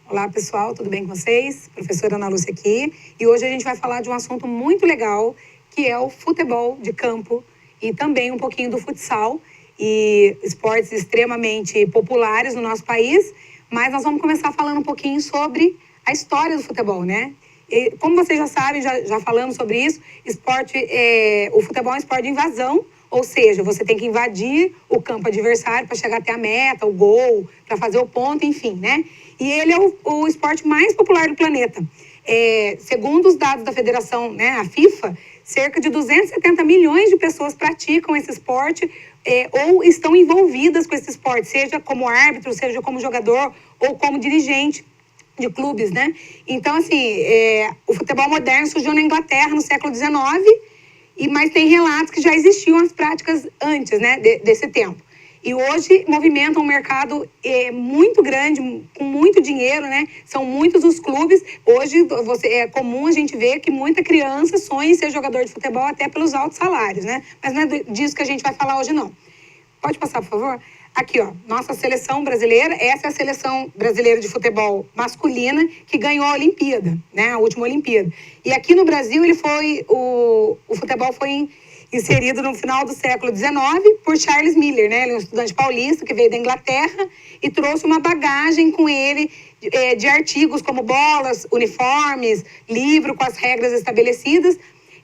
Olá, pessoal, tudo bem com vocês? Professora Ana Lúcia aqui. E hoje a gente vai falar de um assunto muito legal, que é o futebol de campo e também um pouquinho do futsal e esportes extremamente populares no nosso país. Mas nós vamos começar falando um pouquinho sobre a história do futebol, né? E, como vocês já sabem, já falamos sobre isso, o futebol é um esporte de invasão, ou seja, você tem que invadir o campo adversário para chegar até a meta, o gol, para fazer o ponto, enfim, né? E ele é o esporte mais popular do planeta. Segundo os dados da federação, né, a FIFA, cerca de 270 milhões de pessoas praticam esse esporte ou estão envolvidas com esse esporte, seja como árbitro, seja como jogador ou como dirigente de clubes, né? Então, assim, o futebol moderno surgiu na Inglaterra no século XIX, mas tem relatos que já existiam as práticas antes, né, desse tempo. E hoje movimentam um mercado muito grande, com muito dinheiro, né? São muitos os clubes. Hoje é comum a gente ver que muita criança sonha em ser jogador de futebol até pelos altos salários, né? Mas não é disso que a gente vai falar hoje, não. Pode passar, por favor? Aqui, ó, nossa seleção brasileira. Essa é a seleção brasileira de futebol masculina que ganhou a Olimpíada, né? A última Olimpíada. E aqui no Brasil, o futebol foi inserido no final do século XIX por Charles Miller, né? Ele é um estudante paulista que veio da Inglaterra e trouxe uma bagagem com ele de artigos como bolas, uniformes, livro com as regras estabelecidas.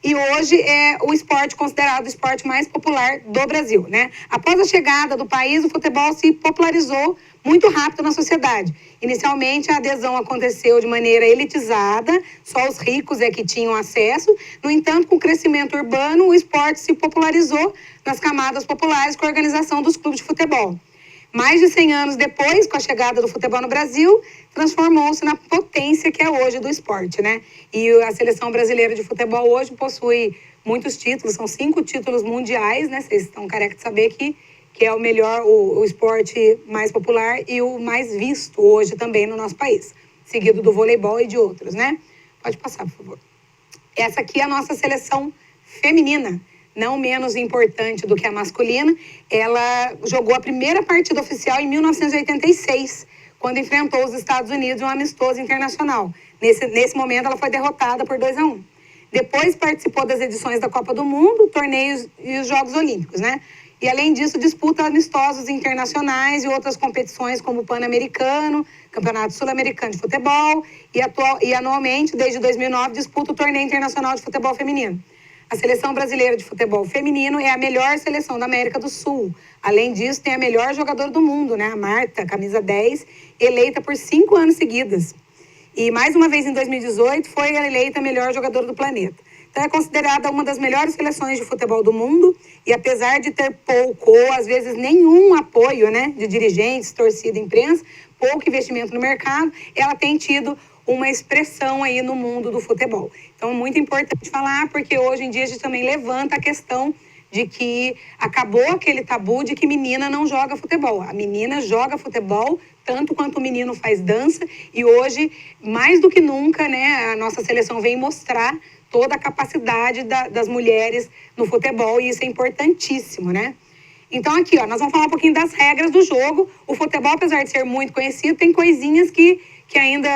E hoje é o esporte considerado o esporte mais popular do Brasil, né? Após a chegada do país, o futebol se popularizou muito rápido na sociedade. Inicialmente, a adesão aconteceu de maneira elitizada, só os ricos é que tinham acesso. No entanto, com o crescimento urbano, o esporte se popularizou nas camadas populares com a organização dos clubes de futebol. Mais de 100 anos depois, com a chegada do futebol no Brasil, transformou-se na potência que é hoje do esporte, né? E a seleção brasileira de futebol hoje possui muitos títulos, são 5 títulos mundiais, né? Vocês estão careca de saber que é o melhor, o esporte mais popular e o mais visto hoje também no nosso país, seguido do voleibol e de outros, né? Pode passar, por favor. Essa aqui é a nossa seleção feminina, não menos importante do que a masculina. Ela jogou a primeira partida oficial em 1986, quando enfrentou os Estados Unidos em um amistoso internacional. Nesse momento, ela foi derrotada por 2-1. Depois participou das edições da Copa do Mundo, torneios e os Jogos Olímpicos, né? E, além disso, disputa amistosos internacionais e outras competições como o Pan-Americano, Campeonato Sul-Americano de Futebol e anualmente, desde 2009, disputa o Torneio Internacional de Futebol Feminino. A seleção brasileira de futebol feminino é a melhor seleção da América do Sul. Além disso, tem a melhor jogadora do mundo, né? A Marta, camisa 10, eleita por 5 anos seguidos. E, mais uma vez, em 2018, foi eleita a melhor jogadora do planeta. Então, é considerada uma das melhores seleções de futebol do mundo. E, apesar de ter pouco ou, às vezes, nenhum apoio, né, de dirigentes, torcida, imprensa, pouco investimento no mercado, ela tem tido uma expressão aí no mundo do futebol. Então, é muito importante falar, porque hoje em dia a gente também levanta a questão de que acabou aquele tabu de que menina não joga futebol. A menina joga futebol tanto quanto o menino faz dança, e hoje, mais do que nunca, né, a nossa seleção vem mostrar toda a capacidade das mulheres no futebol, e isso é importantíssimo, né? Então, aqui, ó, nós vamos falar um pouquinho das regras do jogo. O futebol, apesar de ser muito conhecido, tem coisinhas que ainda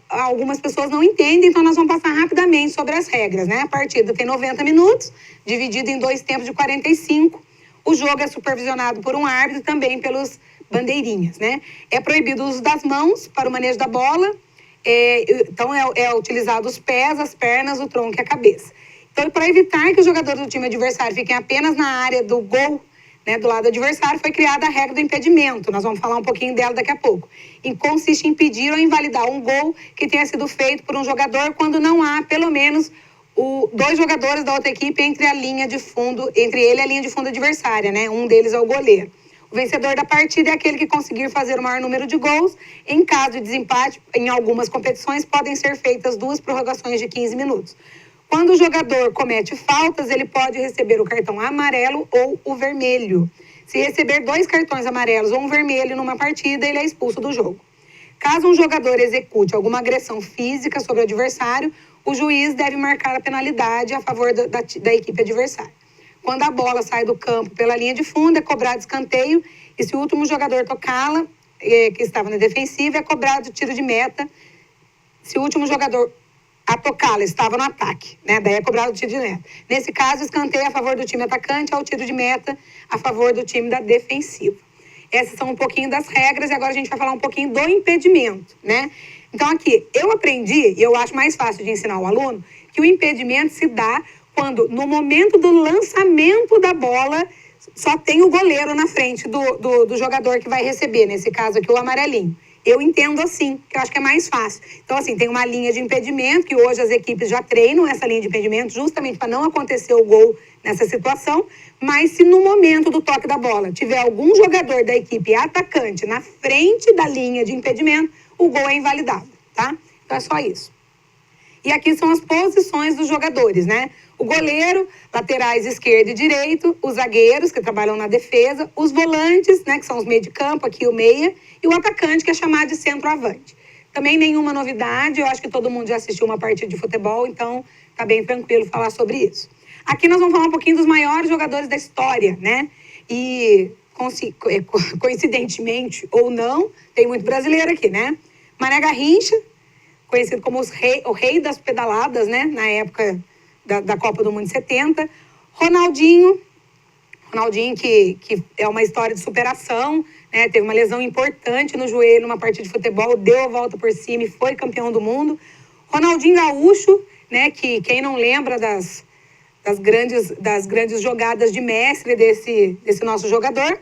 algumas pessoas não entendem, então nós vamos passar rapidamente sobre as regras, né? A partida tem 90 minutos, dividido em 2 tempos de 45. O jogo é supervisionado por um árbitro e também pelos bandeirinhas, né? É proibido o uso das mãos para o manejo da bola, então é utilizado os pés, as pernas, o tronco e a cabeça. Então, para evitar que os jogadores do time adversário fiquem apenas na área do gol, né, do lado adversário, foi criada a regra do impedimento. Nós vamos falar um pouquinho dela daqui a pouco. E consiste em impedir ou invalidar um gol que tenha sido feito por um jogador quando não há, pelo menos, 2 jogadores da outra equipe entre ele e a linha de fundo adversária, né? Um deles é o goleiro. O vencedor da partida é aquele que conseguir fazer o maior número de gols. Em caso de desempate, em algumas competições, podem ser feitas 2 prorrogações de 15 minutos. Quando o jogador comete faltas, ele pode receber o cartão amarelo ou o vermelho. Se receber 2 cartões amarelos ou um vermelho numa partida, ele é expulso do jogo. Caso um jogador execute alguma agressão física sobre o adversário, o juiz deve marcar a penalidade a favor da equipe adversária. Quando a bola sai do campo pela linha de fundo, é cobrado escanteio, e se o último jogador tocá-la, que estava na defensiva, é cobrado tiro de meta se o último jogador a tocá-la estava no ataque, né? Daí é cobrado o tiro de meta. Nesse caso, escanteio a favor do time atacante, ao tiro de meta a favor do time da defensiva. Essas são um pouquinho das regras e agora a gente vai falar um pouquinho do impedimento, né? Então aqui, eu aprendi, e eu acho mais fácil de ensinar o aluno, que o impedimento se dá quando, no momento do lançamento da bola, só tem o goleiro na frente do jogador que vai receber, nesse caso aqui o amarelinho. Eu entendo assim, que eu acho que é mais fácil. Então, assim, tem uma linha de impedimento, que hoje as equipes já treinam essa linha de impedimento, justamente para não acontecer o gol nessa situação. Mas se no momento do toque da bola tiver algum jogador da equipe atacante na frente da linha de impedimento, o gol é invalidado, tá? Então é só isso. E aqui são as posições dos jogadores, né? O goleiro, laterais esquerdo e direito, os zagueiros, que trabalham na defesa, os volantes, né, que são os meio de campo, aqui o meia, e o atacante, que é chamado de centroavante. Também nenhuma novidade, eu acho que todo mundo já assistiu uma partida de futebol, então tá bem tranquilo falar sobre isso. Aqui nós vamos falar um pouquinho dos maiores jogadores da história, né? E, coincidentemente ou não, tem muito brasileiro aqui, né? Mané Garrincha, conhecido como o rei das pedaladas, né? Na época da Copa do Mundo de 70. Ronaldinho que é uma história de superação, né? Teve uma lesão importante no joelho numa partida de futebol, deu a volta por cima e foi campeão do mundo. Ronaldinho Gaúcho, né? Que quem não lembra das grandes jogadas de mestre desse nosso jogador.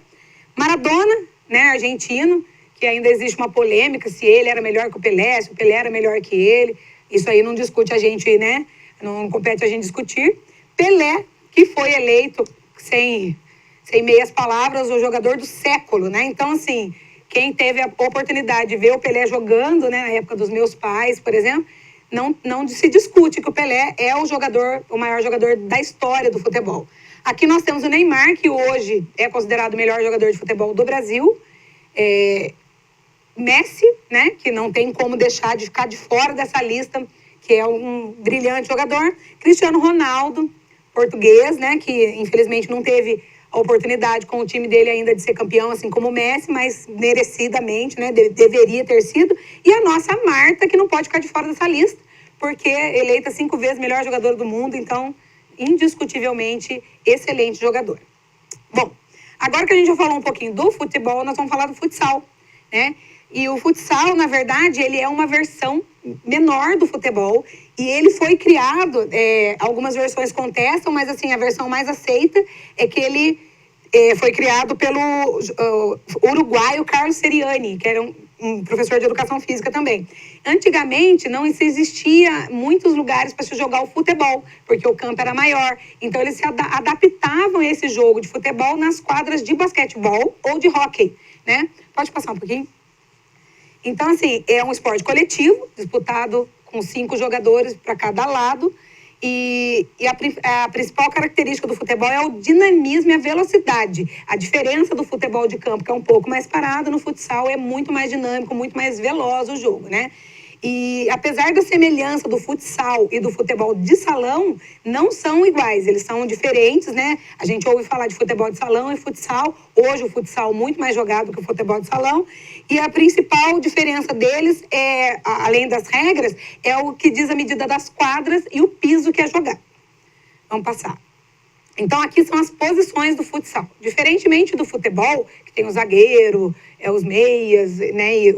Maradona, né? Argentino, que ainda existe uma polêmica se ele era melhor que o Pelé, se o Pelé era melhor que ele. Isso aí não discute a gente, né? Não compete a gente discutir. Pelé, que foi eleito, sem meias palavras, o jogador do século, né? Então, assim, quem teve a oportunidade de ver o Pelé jogando, né, na época dos meus pais, por exemplo, não se discute que o Pelé é o maior jogador da história do futebol. Aqui nós temos o Neymar, que hoje é considerado o melhor jogador de futebol do Brasil. Messi, né, que não tem como deixar de ficar de fora dessa lista, que é um brilhante jogador. Cristiano Ronaldo, português, né, que infelizmente não teve a oportunidade com o time dele ainda de ser campeão, assim como o Messi, mas merecidamente, né, deveria ter sido. E a nossa Marta, que não pode ficar de fora dessa lista, porque eleita 5 vezes melhor jogadora do mundo, então, indiscutivelmente, excelente jogador. Bom, agora que a gente já falou um pouquinho do futebol, nós vamos falar do futsal, né? E o futsal, na verdade, ele é uma versão menor do futebol e ele foi criado, algumas versões contestam, mas assim, a versão mais aceita é que ele foi criado pelo uruguaio Carlos Seriani, que era um professor de educação física também. Antigamente, não existia muitos lugares para se jogar o futebol, porque o campo era maior. Então, eles se adaptavam a esse jogo de futebol nas quadras de basquetebol ou de hóquei, né? Pode passar um pouquinho? Então, assim, é um esporte coletivo, disputado com 5 jogadores para cada lado. E a principal característica do futebol é o dinamismo e a velocidade. A diferença do futebol de campo, que é um pouco mais parado, no futsal é muito mais dinâmico, muito mais veloz o jogo, né? E apesar da semelhança do futsal e do futebol de salão, não são iguais, eles são diferentes, né? A gente ouve falar de futebol de salão e futsal. Hoje o futsal é muito mais jogado que o futebol de salão. E a principal diferença deles, além das regras, é o que diz a medida das quadras e o piso que é jogado. Vamos passar. Então, aqui são as posições do futsal. Diferentemente do futebol, que tem o zagueiro, os meias, né, e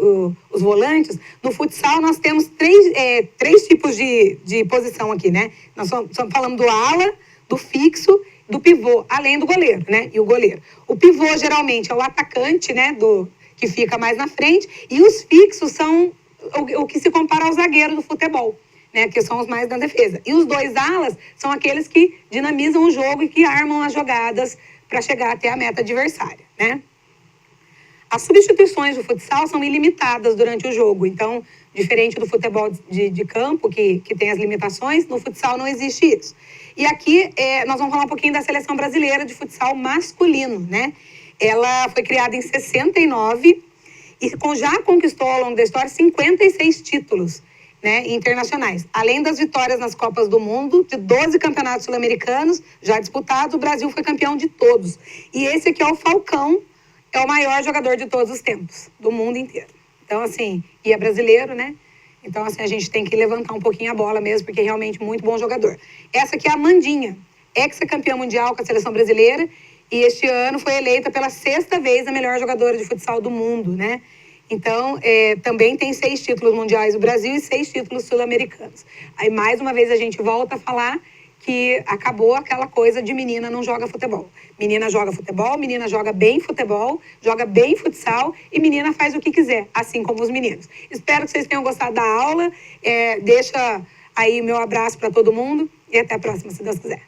os volantes, no futsal nós temos três tipos de posição aqui, né? Nós estamos falando do ala, do fixo, do pivô, além do goleiro, né? E o goleiro. O pivô, geralmente, é o atacante, né, que fica mais na frente, e os fixos são o que se compara ao zagueiro do futebol, né, que são os mais na defesa. E os 2 alas são aqueles que dinamizam o jogo e que armam as jogadas para chegar até a meta adversária, né? As substituições do futsal são ilimitadas durante o jogo. Então, diferente do futebol de campo, que tem as limitações, no futsal não existe isso. E aqui nós vamos falar um pouquinho da seleção brasileira de futsal masculino, né? Ela foi criada em 69 e já conquistou ao longo da história 56 títulos, né, internacionais. Além das vitórias nas Copas do Mundo, de 12 campeonatos sul-americanos já disputados, o Brasil foi campeão de todos. E esse aqui é o Falcão, é o maior jogador de todos os tempos, do mundo inteiro. Então, assim, e é brasileiro, né? Então, assim, a gente tem que levantar um pouquinho a bola mesmo, porque é realmente muito bom jogador. Essa aqui é a Amandinha, ex-campeã mundial com a seleção brasileira, e este ano foi eleita pela 6ª vez a melhor jogadora de futsal do mundo, né? Então, também tem 6 títulos mundiais do Brasil e 6 títulos sul-americanos. Aí, mais uma vez, a gente volta a falar que acabou aquela coisa de menina não joga futebol. Menina joga futebol, menina joga bem futebol, joga bem futsal e menina faz o que quiser, assim como os meninos. Espero que vocês tenham gostado da aula. Deixa aí meu abraço para todo mundo e até a próxima, se Deus quiser.